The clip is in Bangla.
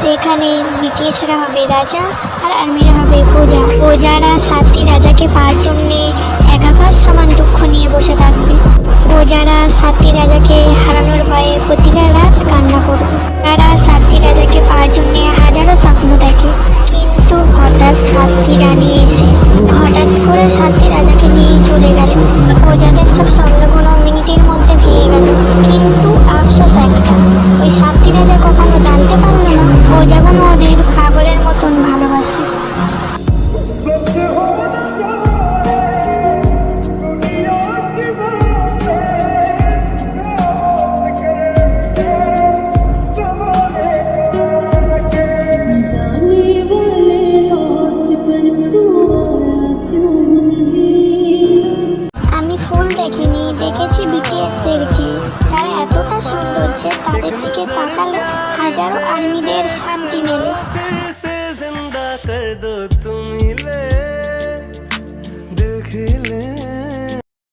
সেখানে বিটিএসরা হবে রাজা আর আর্মিরা হবে প্রজা। প্রজারা 7টি রাজাকে পাওয়ার জন্যে একাকার সমান দুঃখ নিয়ে বসে থাকবে। প্রজারা 7টি রাজাকে হারানোর ভয়ে প্রতিটা রাত কান্না করবে। তারা 7টি রাজাকে পাওয়ার জন্যে হাজারো স্বপ্ন দেখে, কিন্তু হঠাৎ 7টি রানী এসে হঠাৎ করে 7টি রাজাকে নিয়ে চলে গেল। প্রজাদের সব স্বপ্নগুলো মিনিটের মধ্যে ভেঙে গেল। কিন্তু আফসোস একটা, ওই 7টি রাজা কখনো জানতে পারলো না প্রজাগণ ওদের পাগলের মতন ভালোবাসে। আমি ফুল দেখিনি, দেখেছি বিটিএসদেরকে। তারা এতটা সুন্দর যে তাদের দিকে তাকালে হাজারো আর্মিদের শান্তি মেলে।